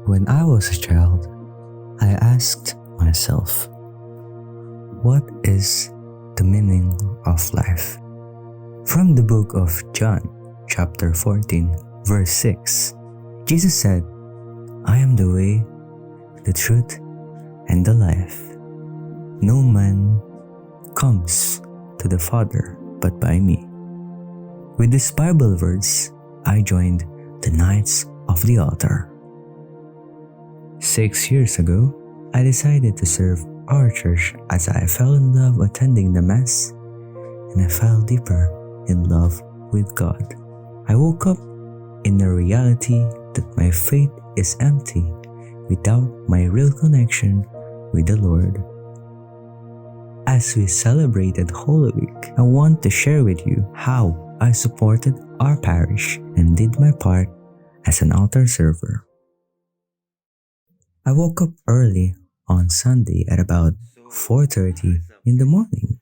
When I was a child, I asked myself, what is the meaning of life? From the book of John, chapter 14, verse 6, Jesus said, I am the way, the truth, and the life. No man comes to the Father but by me. With this Bible verse, I joined the Knights of the Altar. 6 years ago, I decided to serve our church as I fell in love attending the Mass, and I fell deeper in love with God. I woke up in the reality that my faith is empty without my real connection with the Lord. As we celebrated Holy Week, I want to share with you how I supported our parish and did my part as an altar server. I woke up early on Sunday at about 4:30 in the morning.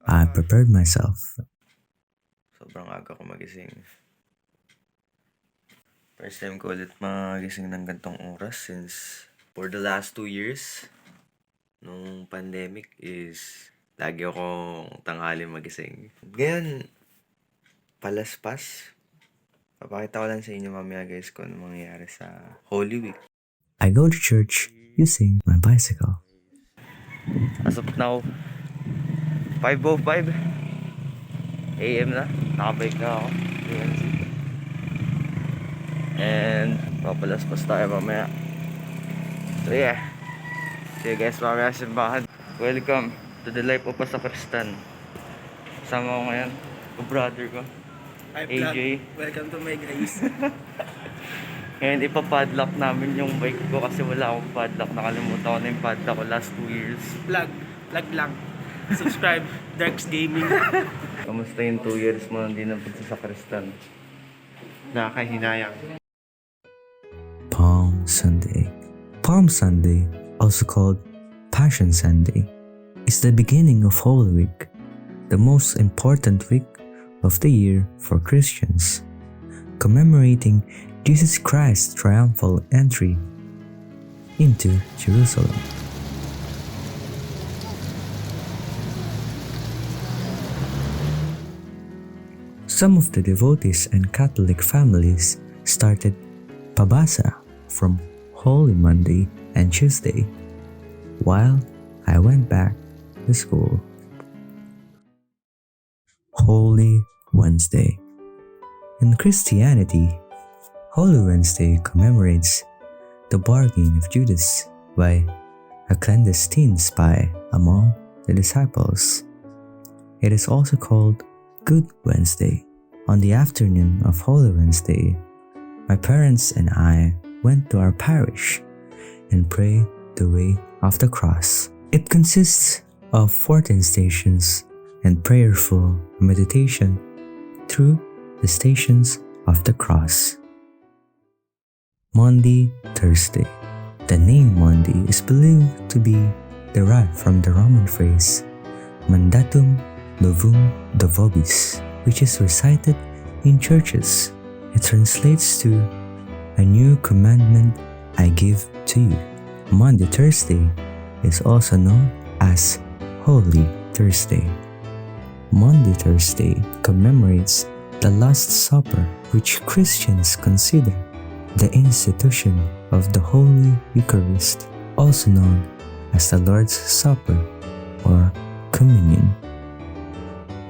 I prepared myself. Sobrang aga ko magising. First time ko ulit magising ng gantong oras since for the last 2 years nung pandemic is lagi akong tanghali magising. Ngayon, palaspas. Papakita ko lang sa inyo mamaya guys kung ano mangyayari sa Holy Week. I go to church using my bicycle. As of now, 5:05 AM na. Nakabike na ako. And papalaspas tayo mamaya. So yeah. See you guys mamaya sa simbahan. Welcome to the life of a sacristan. Kasama ko ngayon, brother ko, AJ. Welcome to my grace. Ngayon ipapadlock namin yung bike ko kasi wala akong padlock. Nakalimutan ko na yung padlock ko last 2 years. Plug lang. Subscribe, Darks Gaming. Kamusta yung 2 years mo hindi na pagsasakristan? Nakakahinayang. Palm Sunday. Palm Sunday, also called Passion Sunday, is the beginning of Holy Week, the most important week of the year for Christians, commemorating Jesus Christ's triumphal entry into Jerusalem. Some of the devotees and Catholic families started pabasa from Holy Monday and Tuesday, while I went back to school. Holy Wednesday. In Christianity, Holy Wednesday commemorates the bargaining of Judas by a clandestine spy among the disciples. It is also called Good Wednesday. On the afternoon of Holy Wednesday, my parents and I went to our parish and prayed the Way of the Cross. It consists of 14 stations and prayerful meditation through the stations of the cross. Maundy Thursday. The name Maundy is believed to be derived from the Roman phrase Mandatum Novum de Vobis, which is recited in churches. It translates to a new commandment I give to you. Maundy Thursday is also known as Holy Thursday. Maundy Thursday commemorates the Last Supper, which Christians consider the institution of the Holy Eucharist, also known as the Lord's Supper or Communion.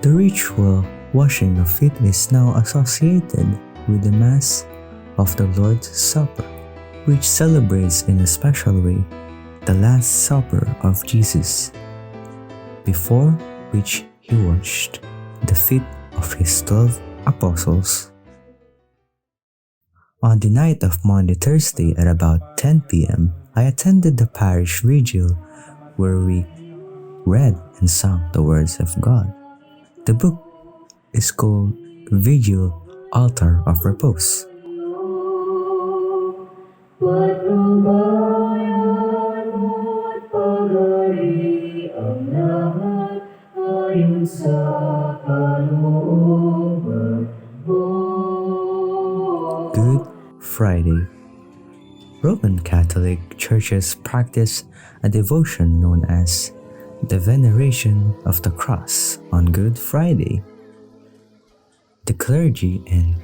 The ritual washing of feet is now associated with the Mass of the Lord's Supper, which celebrates in a special way the Last Supper of Jesus, before which he washed the feet of his 12 apostles. On the night of Maundy Thursday at about 10 p.m., I attended the parish vigil where we read and sung the words of God. The book is called Vigil, Altar of Repose. Good Friday. Roman Catholic churches practice a devotion known as the Veneration of the Cross on Good Friday. The clergy and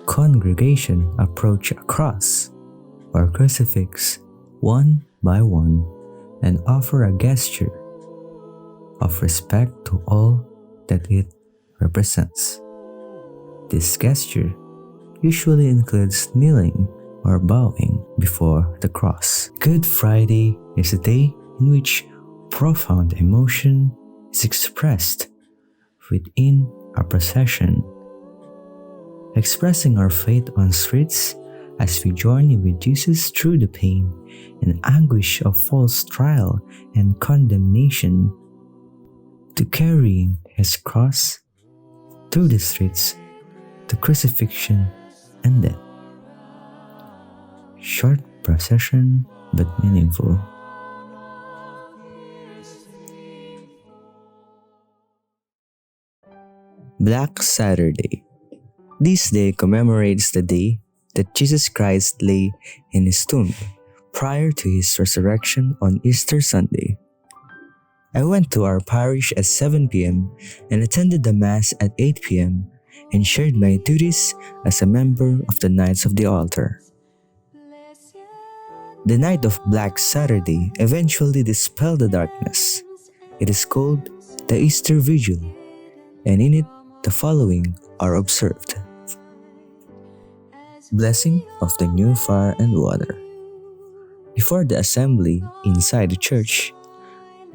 congregation approach a cross or crucifix one by one and offer a gesture of respect to all that it represents. This gesture usually includes kneeling or bowing before the cross. Good Friday is a day in which profound emotion is expressed within a procession, expressing our faith on streets as we journey with Jesus through the pain and anguish of false trial and condemnation, to carrying his cross through the streets to crucifixion and death. Short procession but meaningful. Black Saturday. This day commemorates the day that Jesus Christ lay in his tomb prior to his resurrection on Easter Sunday. I went to our parish at 7 p.m. and attended the Mass at 8 p.m. and shared my duties as a member of the Knights of the Altar. The night of Black Saturday eventually dispelled the darkness. It is called the Easter Vigil, and in it the following are observed. Blessing of the new fire and water. Before the assembly inside the church,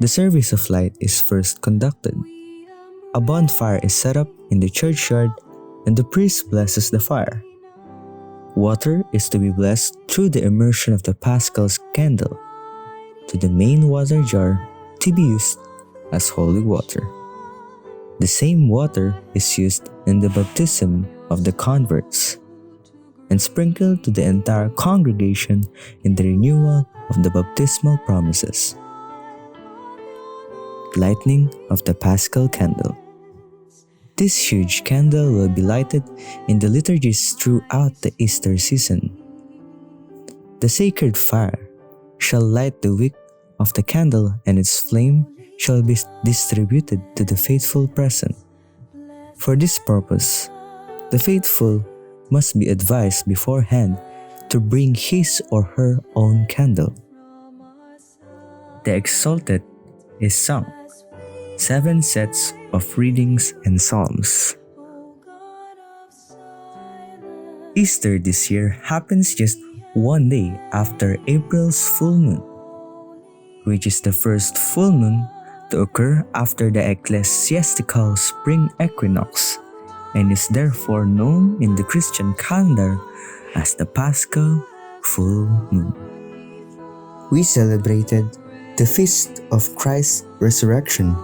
the service of light is first conducted. A bonfire is set up in the churchyard and the priest blesses the fire. Water is to be blessed through the immersion of the Paschal candle to the main water jar to be used as holy water. The same water is used in the baptism of the converts and sprinkled to the entire congregation in the renewal of the baptismal promises. Lighting of the Paschal candle. This huge candle will be lighted in the liturgies throughout the Easter season. The sacred fire shall light the wick of the candle, and its flame shall be distributed to the faithful present. For this purpose, the faithful must be advised beforehand to bring his or her own candle. The Exalted is sung, 7 sets of readings and psalms. Easter this year happens just one day after April's full moon, which is the first full moon to occur after the ecclesiastical spring equinox and is therefore known in the Christian calendar as the Paschal full moon. We celebrated the feast of Christ's resurrection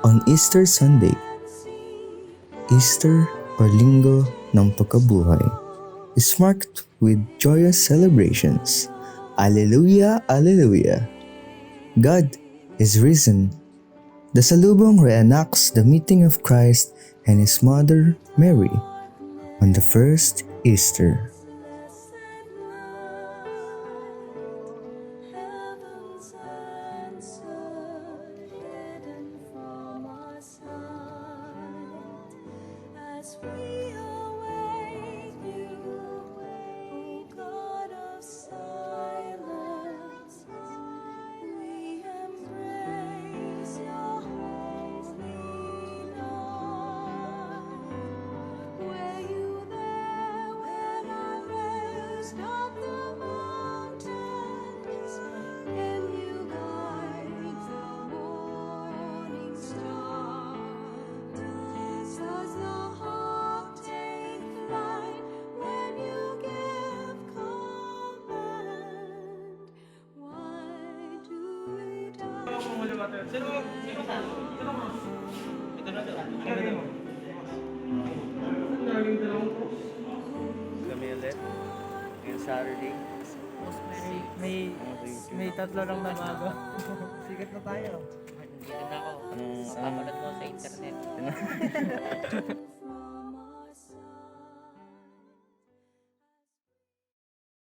on Easter Sunday. Easter or Linggo ng Pagkabuhay is marked with joyous celebrations. Alleluia, Alleluia! God is risen. The Salubong reenacts the meeting of Christ and his mother Mary on the first Easter. Kami ulit. Yung Saturday. May tatlo lang na bago. Sikat na tayo. Nandito na ako. Papanood ko sa internet.